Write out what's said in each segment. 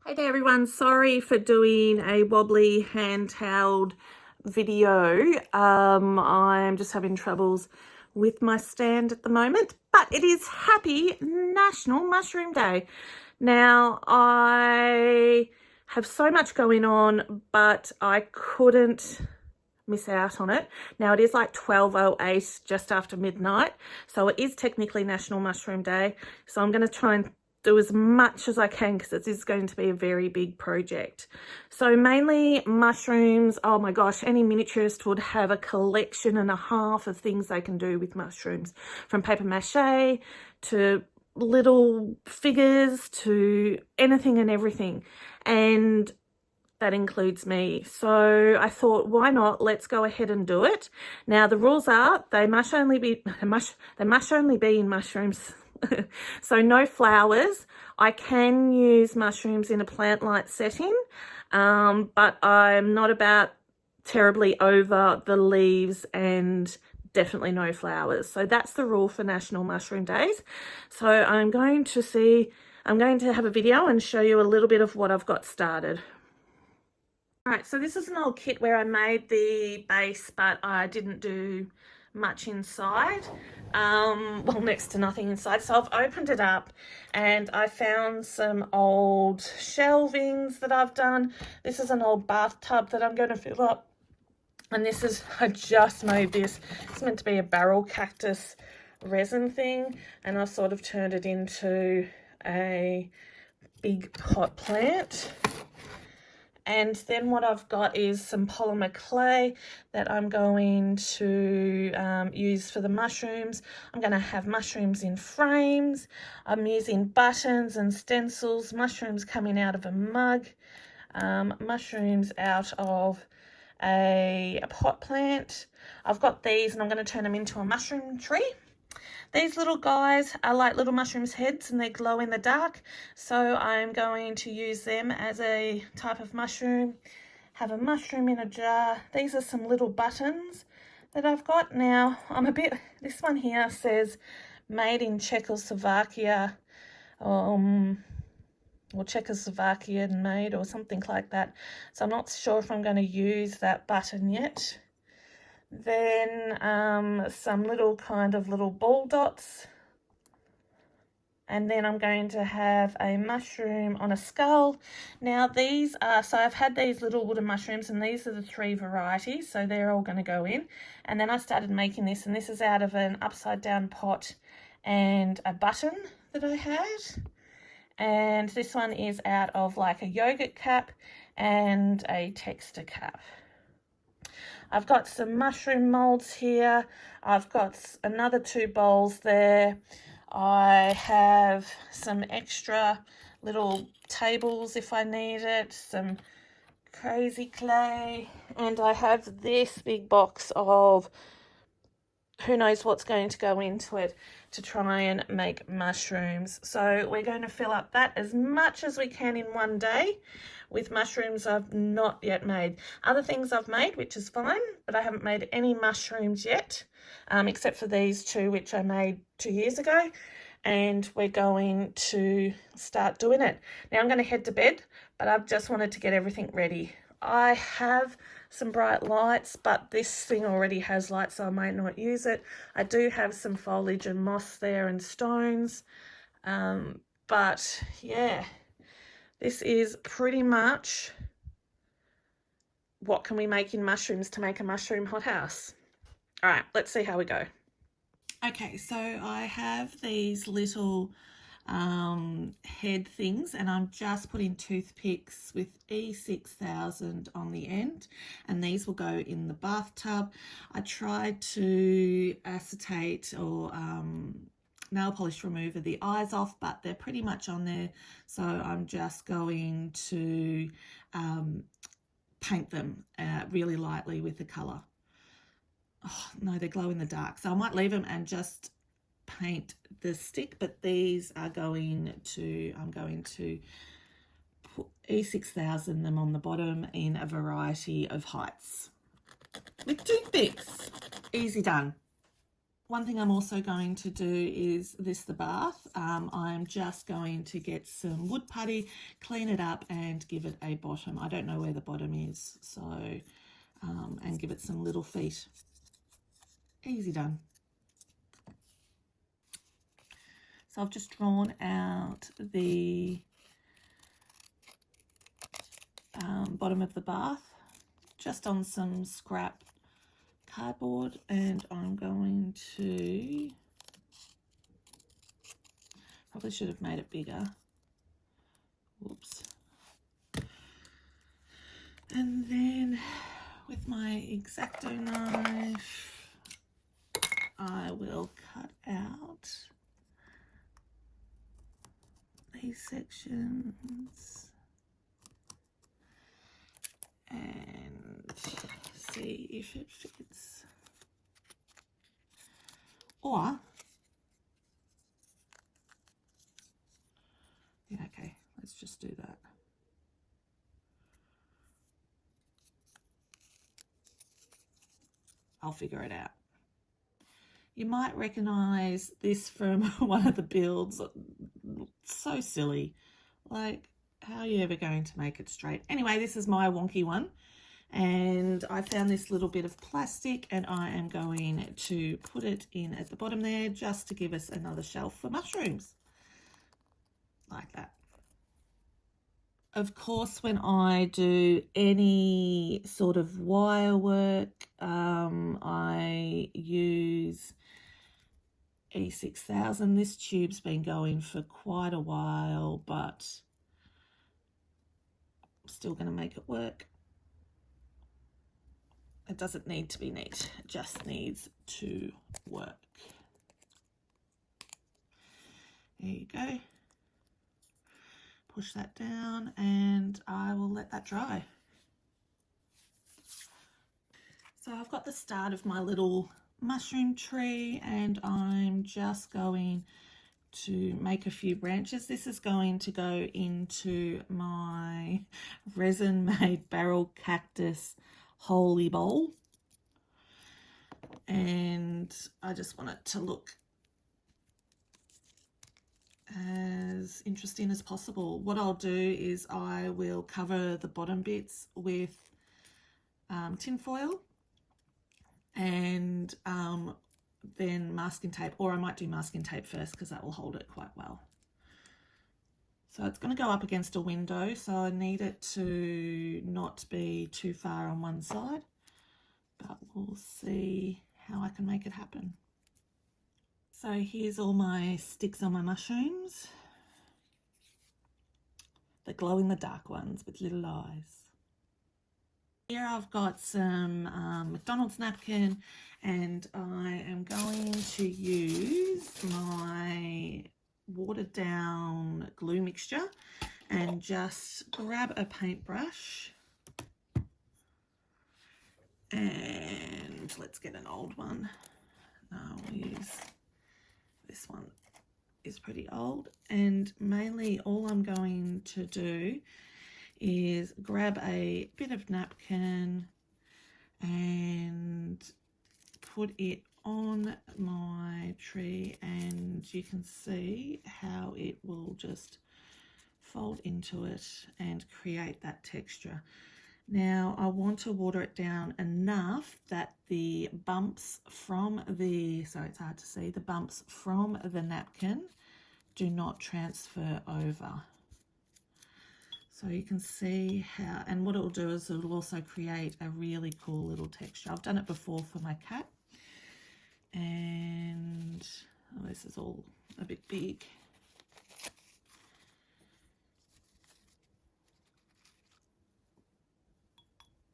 Hey there everyone, sorry for doing a wobbly handheld video. I'm just having troubles with my stand at the moment, but it is Happy National Mushroom Day. Now, I have so much going on, but I couldn't miss out on it. Now, it is like 12:08, just after midnight, so it is technically National Mushroom Day, so I'm going to try and do as much as I can because it is going to be a very big project. So mainly mushrooms. Oh my gosh, any miniaturist would have a collection and a half of things they can do with mushrooms, from paper mache to little figures to anything and everything. And that includes me. So I thought, why not? Let's go ahead and do it. Now the rules are they must only be in mushrooms. So no flowers. I can use mushrooms in a plant light setting, but I'm not about terribly over the leaves, and definitely no flowers. So that's the rule for National Mushroom Days. So I'm going to have a video and show you a little bit of what I've got started. All right, so this is an old kit where I made the base, but I didn't do much inside. Well, next to nothing inside. So I've opened it up and I found some old shelvings that I've done. This is an old bathtub that I'm going to fill up. And this is, I just made this. It's meant to be a barrel cactus resin thing, and I've sort of turned it into a big pot plant. And then what I've got is some polymer clay that I'm going to use for the mushrooms. I'm going to have mushrooms in frames. I'm using buttons and stencils, mushrooms coming out of a mug, mushrooms out of a pot plant. I've got these and I'm going to turn them into a mushroom tree. These little guys are like little mushrooms' heads and they glow in the dark. So I'm going to use them as a type of mushroom. Have a mushroom in a jar. These are some little buttons that I've got. Now, this one here says made in Czechoslovakia, or Czechoslovakian made or something like that. So I'm not sure if I'm going to use that button yet. Then some little ball dots, and then I'm going to have a mushroom on a skull. Now these are, so I've had these little wooden mushrooms, and these are the 3 varieties, so they're all going to go in. And then I started making this, and this is out of an upside down pot and a button that I had. And this one is out of like a yogurt cap and a texture cap. I've got some mushroom molds here. I've got another 2 bowls there. I have some extra little tables if I need it, some crazy clay, and I have this big box of who knows what's going to go into it to try and make mushrooms. So we're going to fill up that as much as we can in one day with mushrooms I've not yet made. Other things I've made, which is fine, but I haven't made any mushrooms yet, except for these 2, which I made 2 years ago. And we're going to start doing it. Now I'm going to head to bed, but I've just wanted to get everything ready. I have some bright lights, but this thing already has lights, so I might not use it. I do have some foliage and moss there and stones. But yeah, this is pretty much what can we make in mushrooms to make a mushroom hothouse. All right, let's see how we go. Okay, so I have these little head things, and I'm just putting toothpicks with E6000 on the end, and these will go in the bathtub. I tried to acetate or nail polish remover the eyes off, but they're pretty much on there, so I'm just going to paint them really lightly with the colour. Oh no, they glow in the dark, so I might leave them and just paint the stick, but these are I'm going to put E6000 them on the bottom in a variety of heights with toothpicks. Easy done. One thing I'm also going to do is the bath. I'm just going to get some wood putty, clean it up and give it a bottom. I don't know where the bottom is, so, and give it some little feet. Easy done. So I've just drawn out the bottom of the bath just on some scrap cardboard, and I'm going to, probably should have made it bigger. Whoops. And then with my X-Acto knife, I will cut out these sections and see if it fits. Or, yeah, okay, let's just do that. I'll figure it out. You might recognize this from one of the builds. So silly. Like, how are you ever going to make it straight? Anyway, this is my wonky one. And I found this little bit of plastic and I am going to put it in at the bottom there just to give us another shelf for mushrooms. Like that. Of course, when I do any sort of wire work, I use E6000. This tube's been going for quite a while, but I'm still going to make it work. It doesn't need to be neat, it just needs to work. There you go. Push that down and I will let that dry. So I've got the start of my little mushroom tree and I'm just going to make a few branches. This is going to go into my resin made barrel cactus holy bowl, and I just want it to look as interesting as possible. What I'll do is I will cover the bottom bits with tin foil and then masking tape, or I might do masking tape first because that will hold it quite well. So it's going to go up against a window, so I need it to not be too far on one side, but we'll see how I can make it happen. So here's all my sticks on my mushrooms, the glow in the dark ones with little eyes. Here I've got some McDonald's napkin and I am going to use my watered down glue mixture and just grab a paintbrush and let's get an old one. No, I'll use this one. Is pretty old, and mainly all I'm going to do is grab a bit of napkin and put it on my tree, and you can see how it will just fold into it and create that texture. Now I want to water it down enough that the bumps from the, so it's hard to see, the bumps from the napkin do not transfer over. So you can see how, and what it will do is it will also create a really cool little texture. I've done it before for my cat, and oh, this is all a bit big.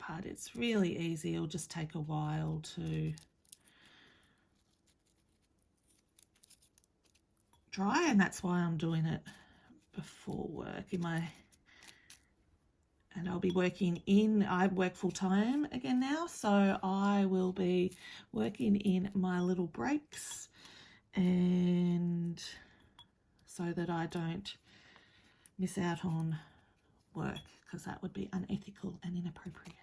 But it's really easy. It'll just take a while to dry, and that's why I'm doing it before work in my, and I'll be working in, I work full time again now, so I will be working in my little breaks, and so that I don't miss out on work, because that would be unethical and inappropriate.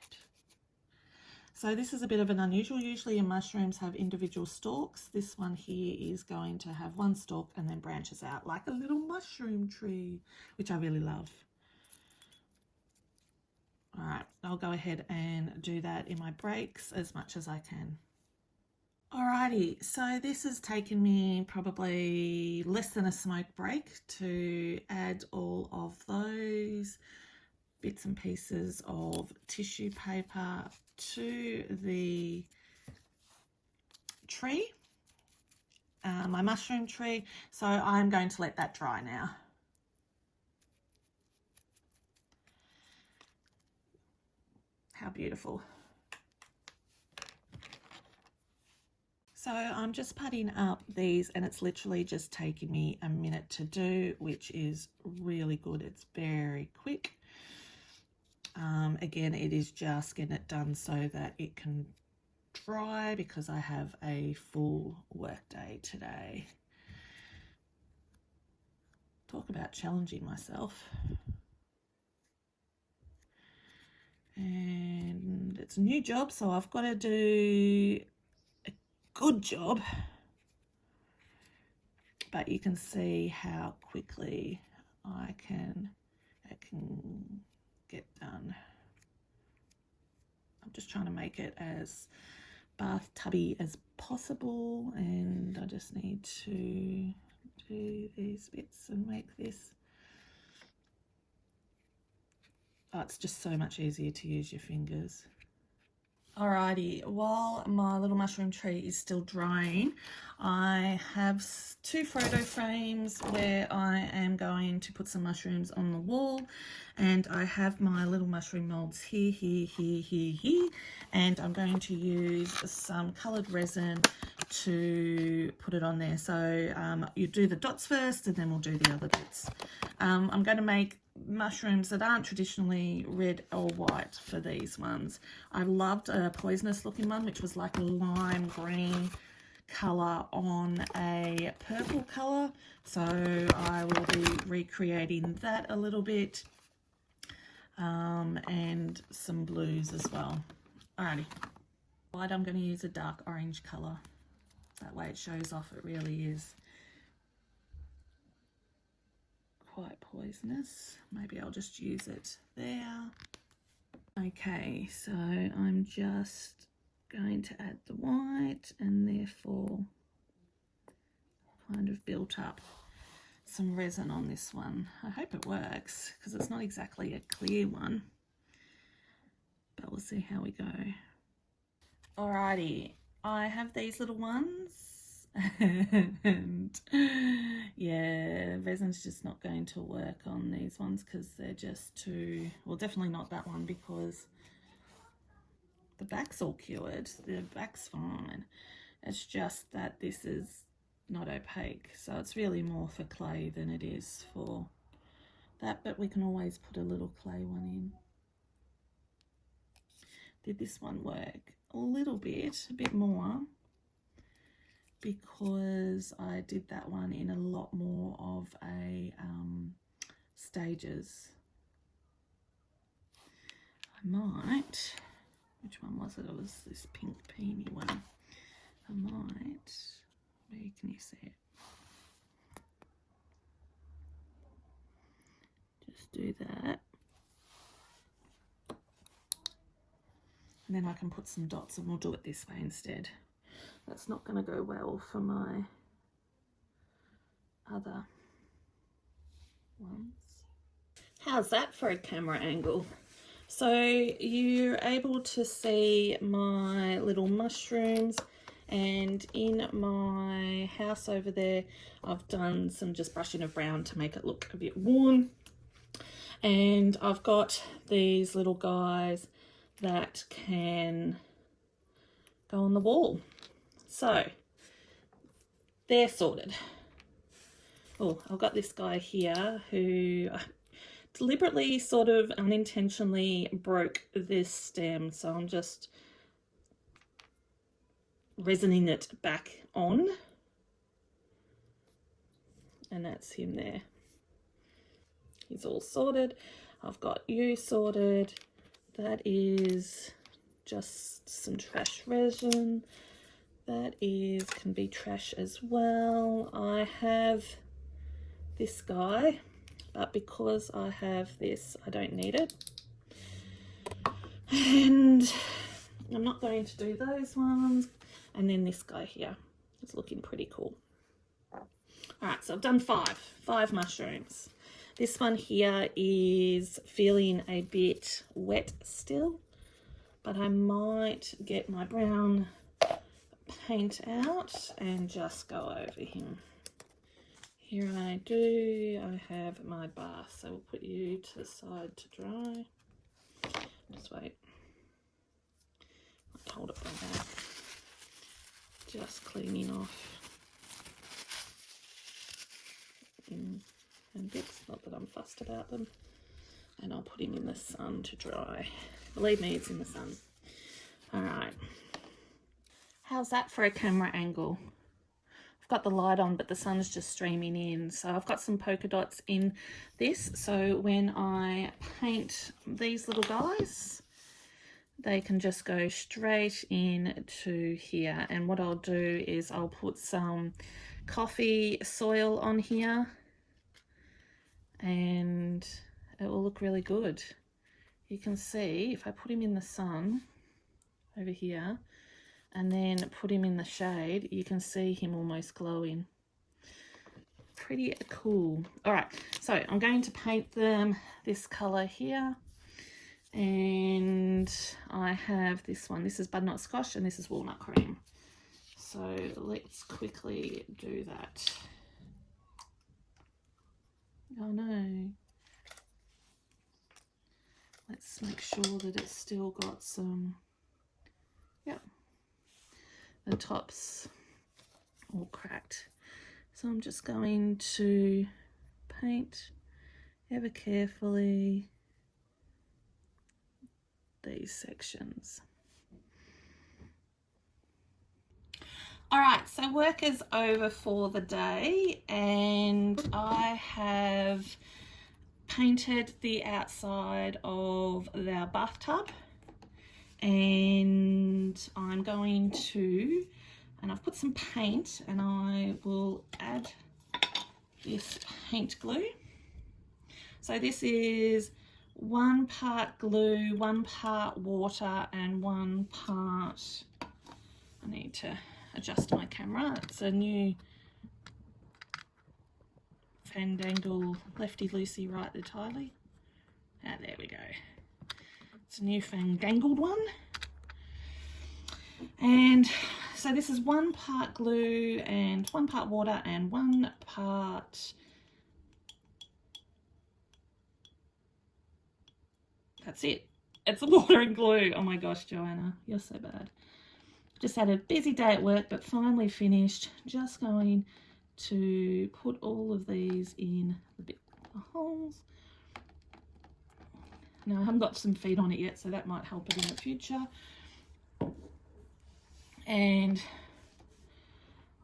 So this is a bit of an unusual. Usually your mushrooms have individual stalks. This one here is going to have one stalk and then branches out like a little mushroom tree, which I really love. All right, I'll go ahead and do that in my breaks as much as I can. Alrighty, so this has taken me probably less than a smoke break to add all of those bits and pieces of tissue paper to the tree, my mushroom tree. So I'm going to let that dry now. How beautiful. So I'm just putting up these, and it's literally just taking me a minute to do, which is really good. It's very quick. Again, it is just getting it done so that it can dry because I have a full work day today. Talk about challenging myself. And it's a new job, so I've got to do a good job. But you can see how quickly it can get done. I'm just trying to make it as bathtubby as possible, and I just need to do these bits and make this. Oh, it's just so much easier to use your fingers. Alrighty, while my little mushroom tree is still drying, I have 2 photo frames where I am going to put some mushrooms on the wall, and I have my little mushroom molds here, and I'm going to use some coloured resin to put it on there. So you do the dots first and then we'll do the other bits. I'm going to make mushrooms that aren't traditionally red or white for these ones. I loved a poisonous looking one, which was like a lime green colour on a purple colour, so I will be recreating that a little bit, and some blues as well. Alrighty, white, I'm going to use a dark orange colour, that way it shows off it really is quite poisonous. Maybe I'll just use it there. Okay, so I'm just going to add the white and therefore kind of built up some resin on this one. I hope it works because it's not exactly a clear one, but we'll see how we go. Alrighty, I have these little ones and yeah, resin's just not going to work on these ones because they're just too, well, definitely not that one because the back's all cured, the back's fine. It's just that this is not opaque, so it's really more for clay than it is for that, but we can always put a little clay one in. Did this one work a little bit, a bit more, because I did that one in a lot more of a stages. I might, which one was it? It was this pink peony one. I might, where can you see it? Just do that. And then I can put some dots and we'll do it this way instead. That's not going to go well for my other ones. How's that for a camera angle? So you're able to see my little mushrooms, and in my house over there I've done some just brushing of brown to make it look a bit worn, and I've got these little guys that can go on the wall. So they're sorted. Oh, I've got this guy here who deliberately sort of unintentionally broke this stem, so I'm just resining it back on, and that's him there. He's all sorted. I've got you sorted. That is just some trash resin. That can be trash as well. I have this guy, but because I have this, I don't need it. And I'm not going to do those ones. And then this guy here is looking pretty cool. All right, so I've done five mushrooms. This one here is feeling a bit wet still, but I might get my brown paint out and just go over him. Here I do, I have my bath, so we'll put you to the side to dry. Just wait. I'll hold it by that. Just cleaning off and bits, not that I'm fussed about them. And I'll put him in the sun to dry. Believe me, it's in the sun. All right. How's that for a camera angle? I've got the light on, but the sun's just streaming in. So I've got some polka dots in this. So when I paint these little guys, they can just go straight into here. And what I'll do is I'll put some coffee soil on here and it will look really good. You can see if I put him in the sun over here and then put him in the shade, you can see him almost glowing. Pretty cool. All right, so I'm going to paint them this color here. And I have this one. This is butternut squash and this is walnut cream. So let's quickly do that. Oh no. Let's make sure that it's still got some, yep, the top's all cracked. So I'm just going to paint ever carefully these sections. All right, so work is over for the day and I have painted the outside of our bathtub and I'm going to, and I've put some paint and I will add this paint glue. So this is 1 part glue, 1 part water and 1 part, I need to adjust my camera. It's a new Fandangle lefty loosey right the tiley. Ah, there we go. It's a new fandangled one. And so this is 1 part glue and 1 part water and 1 part, that's it. It's water and glue. Oh my gosh, Joanna, you're so bad. Just had a busy day at work, but finally finished. Just going to put all of these in the holes. Now I haven't got some feet on it yet, so that might help it in the future. And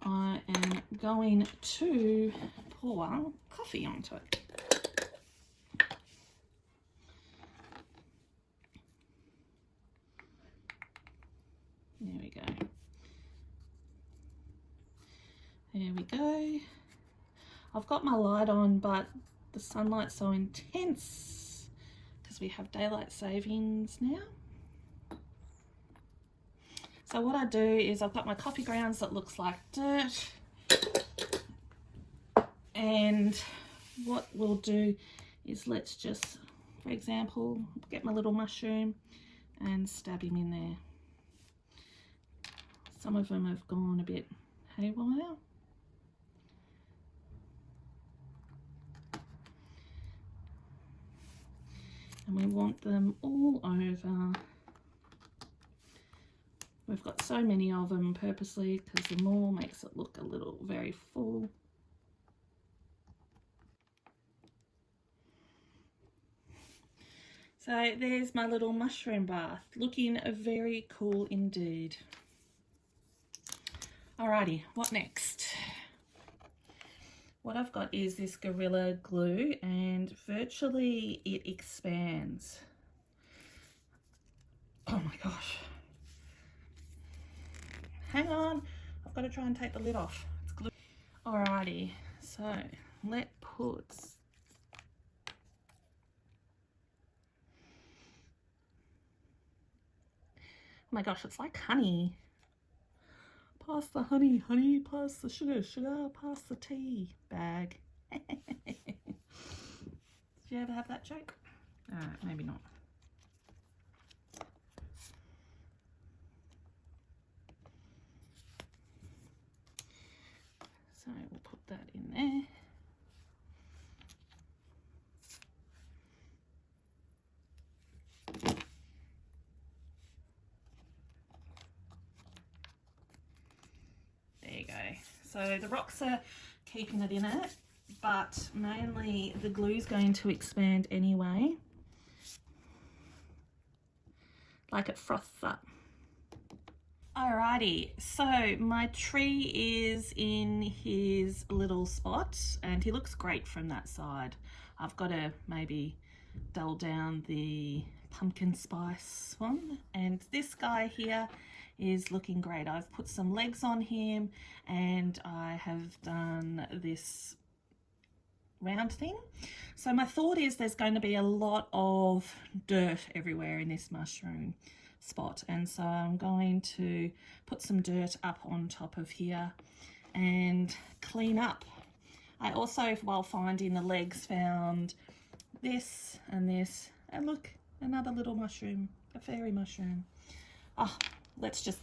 I am going to pour coffee onto it. There we go. There we go. I've got my light on, but the sunlight's so intense because we have daylight savings now. So what I do is I've got my coffee grounds that looks like dirt. And what we'll do is let's just, for example, get my little mushroom and stab him in there. Some of them have gone a bit haywire. And we want them all over. We've got so many of them purposely because the more makes it look a little very full. So there's my little mushroom bath, looking very cool indeed. Alrighty, what next? What I've got is this Gorilla Glue and virtually it expands. Oh my gosh. hang on, I've got to try and take the lid off. It's glue. Alrighty, so let's put, oh my gosh, it's like honey. Pass the honey, honey, pass the sugar, sugar, pass the tea bag. Did you ever have that joke? Maybe not. So we'll put that in there. There you go. So the rocks are keeping it in it, but mainly the glue's going to expand anyway. Like it froths up. Alrighty, so my tree is in his little spot and he looks great from that side. I've got to maybe dull down the pumpkin spice one, and this guy here is looking great. I've put some legs on him and I have done this round thing. So my thought is there's going to be a lot of dirt everywhere in this mushroom spot, and so I'm going to put some dirt up on top of here and clean up. I also, while finding the legs, found this and this, and look, another little mushroom, a fairy mushroom. Oh, let's just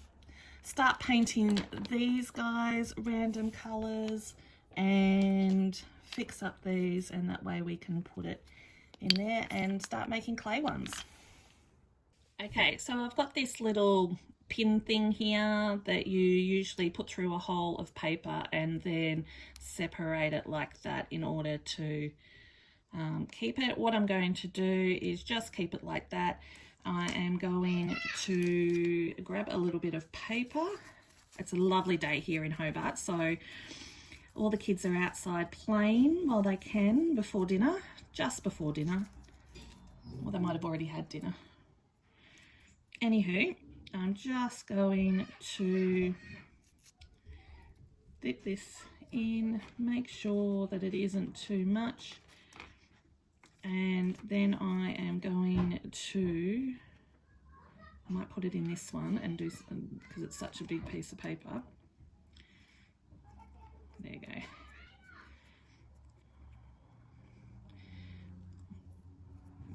start painting these guys random colors and fix up these, and that way we can put it in there and start making clay ones. Okay, so I've got this little pin thing here that you usually put through a hole of paper and then separate it like that in order to keep it. What I'm going to do is just keep it like that. I am going to grab a little bit of paper. It's a lovely day here in Hobart, so all the kids are outside playing while they can before dinner, just before dinner. Or they might have already had dinner. Anywho, I'm just going to dip this in, make sure that it isn't too much, and then I am going to, I might put it in this one and do some, because it's such a big piece of paper. There you go.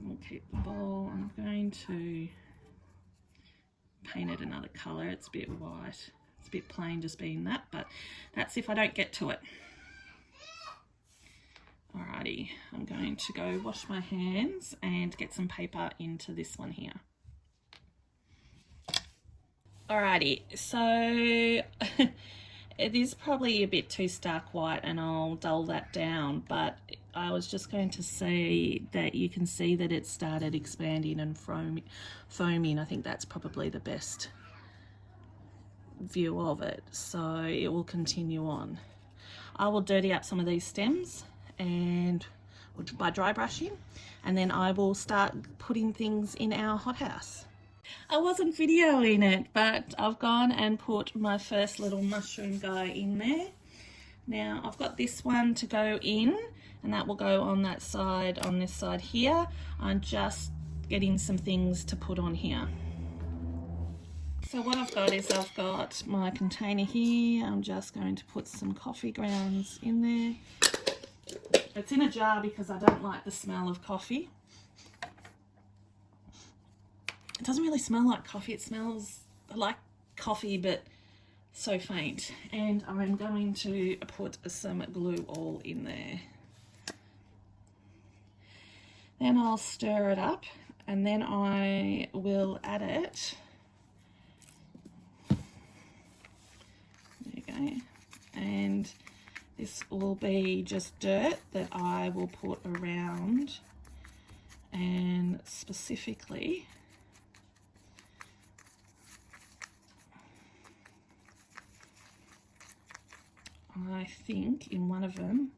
We'll keep the bowl. I'm going to paint it another colour. It's a bit white. It's a bit plain just being that, but that's if I don't get to it. Alrighty, I'm going to go wash my hands and get some paper into this one here. Alrighty, so it is probably a bit too stark white and I'll dull that down, but I was just going to say that you can see that it started expanding and foaming. I think that's probably the best view of it, so it will continue on. I will dirty up some of these stems and by dry brushing, and then I will start putting things in our hothouse. I wasn't videoing it, but I've gone and put my first little mushroom guy in there. Now I've got this one to go in, and that will go on that side, on this side here. I'm just getting some things to put on here. So what I've got is I've got my container here. I'm just going to put some coffee grounds in there. It's in a jar because I don't like the smell of coffee. It doesn't really smell like coffee. It smells like coffee, but so faint. And I'm going to put some glue all in there. Then I'll stir it up, and then I will add it. There you go. And this will be just dirt that I will put around, and specifically I think in one of them,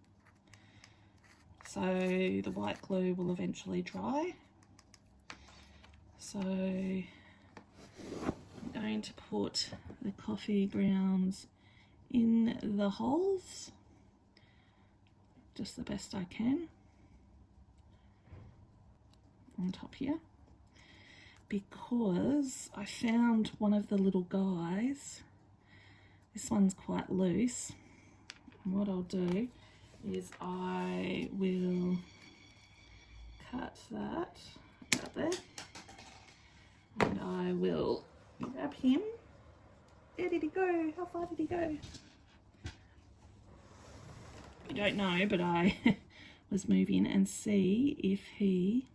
so the white glue will eventually dry. So I'm going to put the coffee grounds in the holes just the best I can on top here, because I found one of the little guys, this one's quite loose, and what I'll do is I will cut that out there, and I will grab him. Where did he go? How far did he go? I don't know, but I was moving and see if he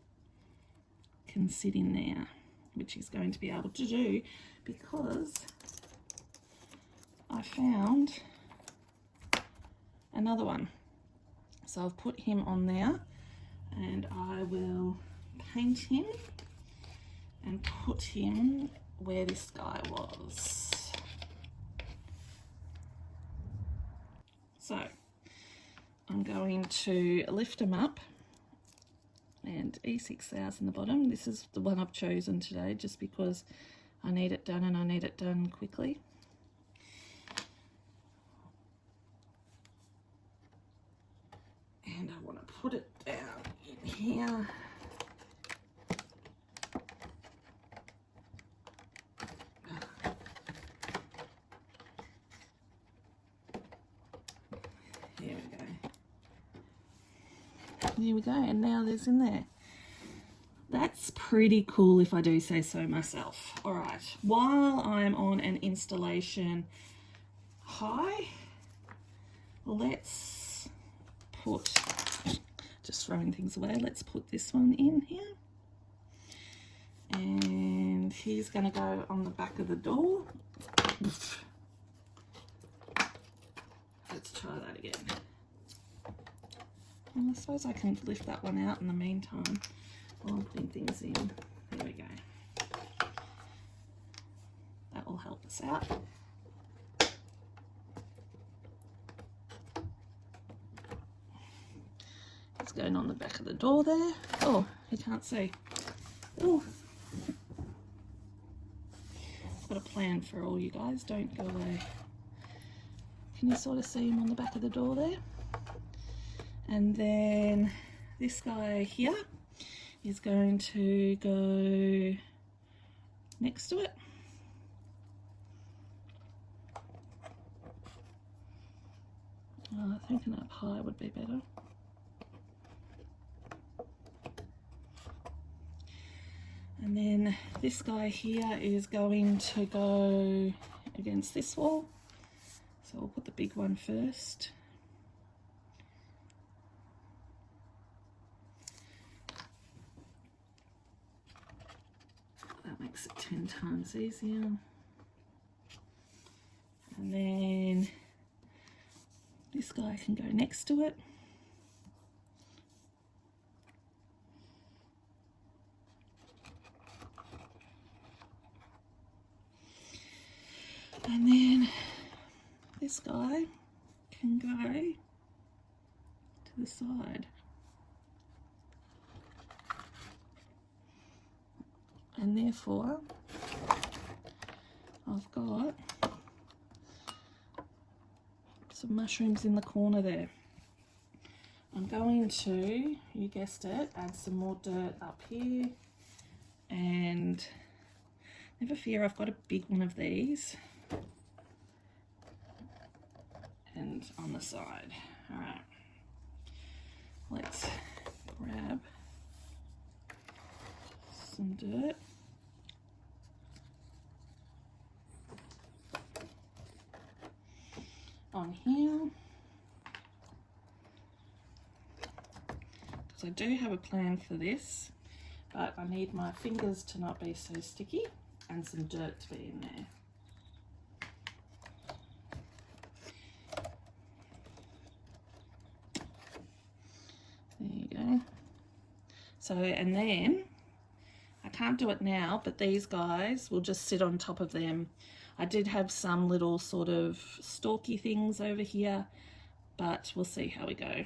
can sit in there, which he's going to be able to do, because I found another one. So I've put him on there, and I will paint him and put him where this guy was. So I'm going to lift him up, and E6000 the bottom. This is the one I've chosen today just because I need it done, and I need it done quickly. And I want to put it down in here. There we go, and now there's in there. That's pretty cool if I do say so myself. All right, while I'm on an installation high, let's put, just throwing things away, let's put this one in here. And he's gonna go on the back of the door. Let's try that again. Well, I suppose I can lift that one out in the meantime while I'm putting things in. There we go. That will help us out. It's going on the back of the door there. Oh, you can't see. Oh, I've got a plan for all you guys. Don't go away. Can you sort of see him on the back of the door there? And then this guy here is going to go next to it. I think an up high would be better. And then this guy here is going to go against this wall. So we'll put the big one first. That makes it 10 times easier. And then this guy can go next to it. And then this guy can go to the side. And therefore, I've got some mushrooms in the corner there. I'm going to, you guessed it, add some more dirt up here. And never fear, I've got a big one of these. And on the side. All right. Let's grab some dirt. On here, because I do have a plan for this, but I need my fingers to not be so sticky and some dirt to be in there. There you go. So, and then I can't do it now, but these guys will just sit on top of them. I did have some little sort of stalky things over here, but we'll see how we go.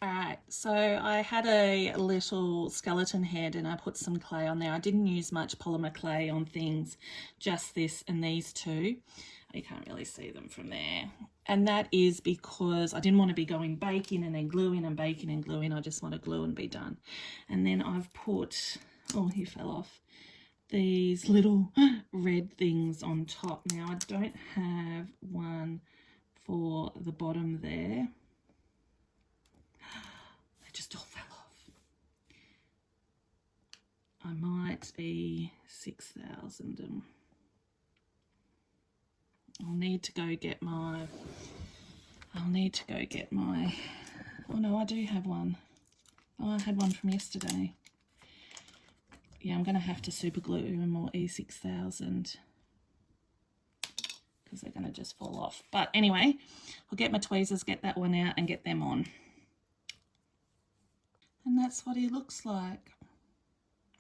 Alright, so I had a little skeleton head and I put some clay on there. I didn't use much polymer clay on things, just this and these two. You can't really see them from there. And that is because I didn't want to be going baking and then gluing and baking and gluing. I just want to glue and be done. And then I've put, oh, he fell off, these little red things on top. Now I don't have one for the bottom there. They just all fell off. I might be 6,000. I'll need to go get my, oh no, I do have one. Oh, I had one from yesterday. Yeah, I'm going to have to super glue them or E6000 because they're going to just fall off. But anyway, I'll get my tweezers, get that one out and get them on. And that's what he looks like.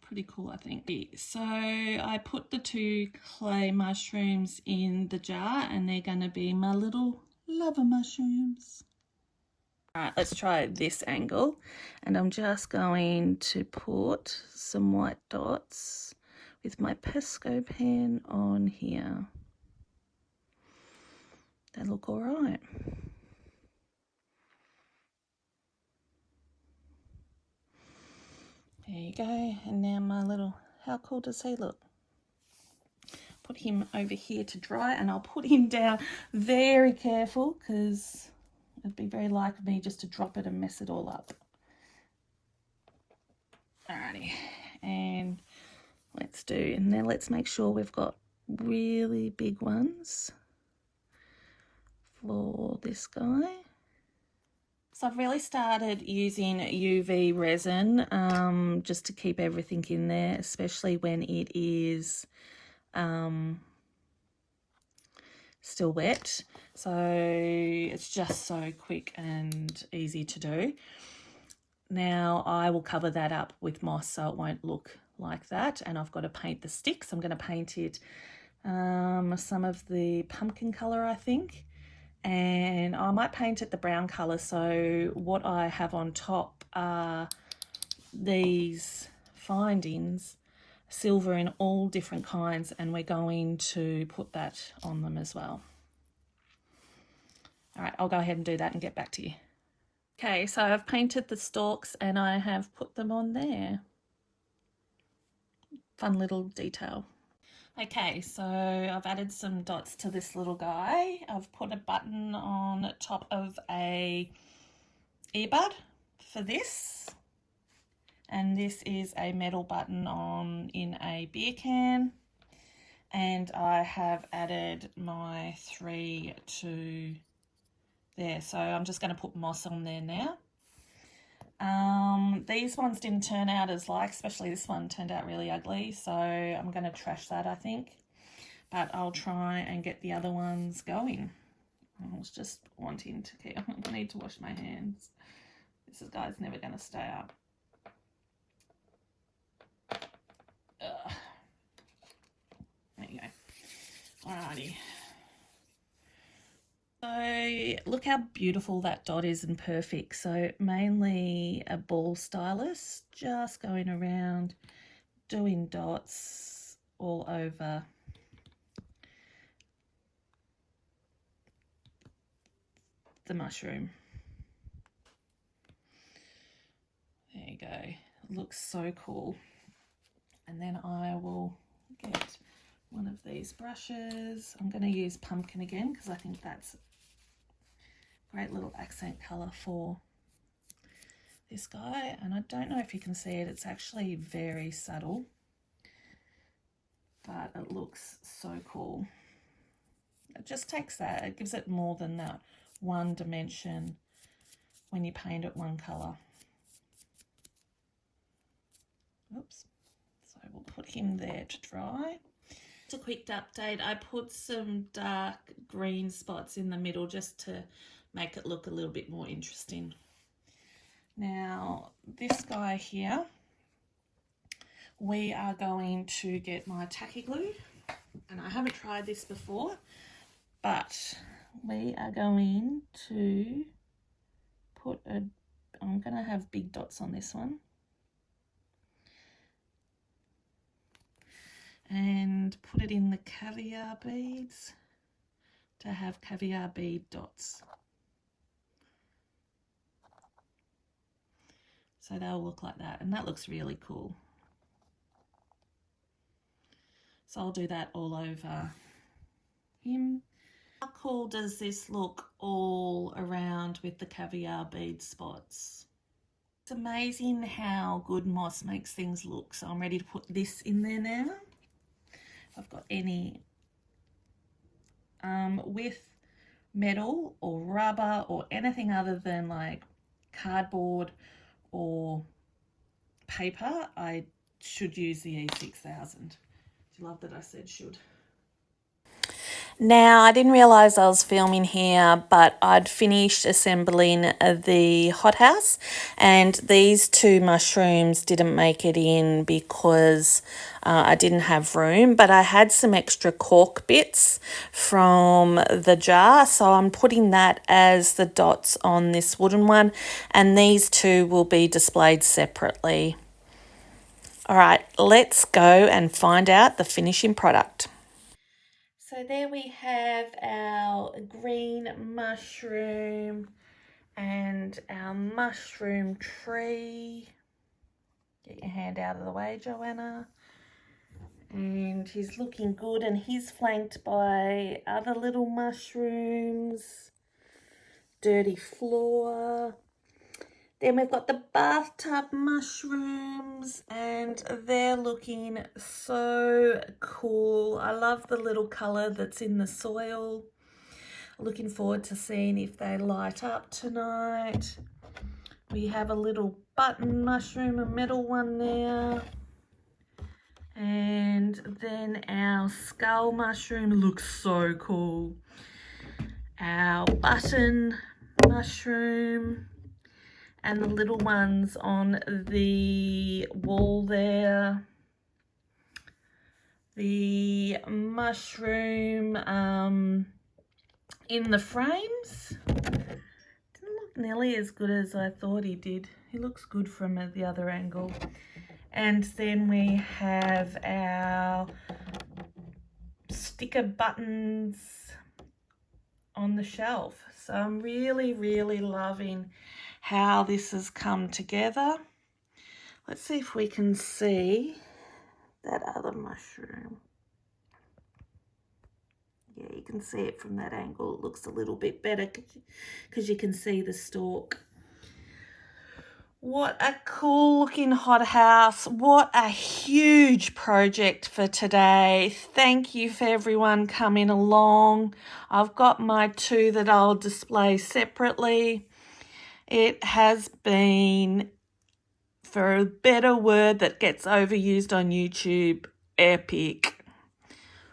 Pretty cool, I think. So I put the 2 clay mushrooms in the jar and they're going to be my little lover mushrooms. All right, let's try this angle. And I'm just going to put some white dots with my Pesco pen on here. They look all right. There you go. And now my little, how cool does he look? Put him over here to dry and I'll put him down very careful because it'd be very like me just to drop it and mess it all up. Alrighty, and let's make sure we've got really big ones for this guy. So I've really started using UV resin just to keep everything in there, especially when it is still wet. So it's just so quick and easy to do. Now I will cover that up with moss so it won't look like that, and I've got to paint the sticks. I'm going to paint it some of the pumpkin colour, I think, and I might paint it the brown colour. So what I have on top are these findings, silver in all different kinds, and we're going to put that on them as well. All right, I'll go ahead and do that and get back to you. Okay, so I've painted the stalks and I have put them on there. Fun little detail. Okay, so I've added some dots to this little guy. I've put a button on top of a earbud for this. And this is a metal button in a beer can. And I have added my 3 to there. So I'm just going to put moss on there now. These ones didn't turn out as especially this one turned out really ugly, so I'm going to trash that, I think. But I'll try and get the other ones going. I was just wanting to keep, I need to wash my hands. This guy's never going to stay up. Ugh. There you go. Alrighty. So look how beautiful that dot is and perfect. So mainly a ball stylus, just going around doing dots all over the mushroom. There you go. It looks so cool. And then I will get one of these brushes. I'm going to use pumpkin again because I think that's great little accent colour for this guy. And I don't know if you can see it, it's actually very subtle, but it looks so cool. It just takes that, it gives it more than that one dimension when you paint it one colour. Oops. So we'll put him there to dry. Just a quick update, I put some dark green spots in the middle just to make it look a little bit more interesting. Now this guy here, we are going to get my tacky glue, and I haven't tried this before, but we are going to put I'm going to have big dots on this one. And put it in the caviar beads to have caviar bead dots. So they'll look like that, and that looks really cool. So I'll do that all over him. How cool does this look all around with the caviar bead spots? It's amazing how good moss makes things look. So I'm ready to put this in there now. If I've got any with metal or rubber or anything other than like cardboard or paper, I should use the E6000. Do you love that I said should? Now, I didn't realise I was filming here, but I'd finished assembling the hothouse, and these two mushrooms didn't make it in because I didn't have room, but I had some extra cork bits from the jar, so I'm putting that as the dots on this wooden one, and these two will be displayed separately. All right, let's go and find out the finishing product. So there we have our green mushroom and our mushroom tree. Get your hand out of the way, Joanna. And he's looking good, and he's flanked by other little mushrooms. Dirty floor. Then we've got the bathtub mushrooms, and they're looking so cool. I love the little colour that's in the soil. Looking forward to seeing if they light up tonight. We have a little button mushroom, a metal one there. And then our skull mushroom looks so cool. Our button mushroom. And the little ones on the wall there. The mushroom in the frames. Didn't look nearly as good as I thought he did. He looks good from the other angle. And then we have our sticker buttons on the shelf. So I'm really, really loving how this has come together. Let's see if we can see that other mushroom. Yeah, you can see it from that angle. It looks a little bit better because you can see the stalk. What a cool looking hothouse. What a huge project for today. Thank you for everyone coming along. I've got my two that I'll display separately. It has been, for a better word that gets overused on YouTube, epic.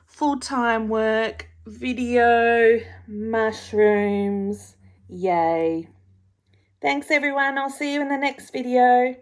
Full-time work, video, mushrooms, yay. Thanks everyone, I'll see you in the next video.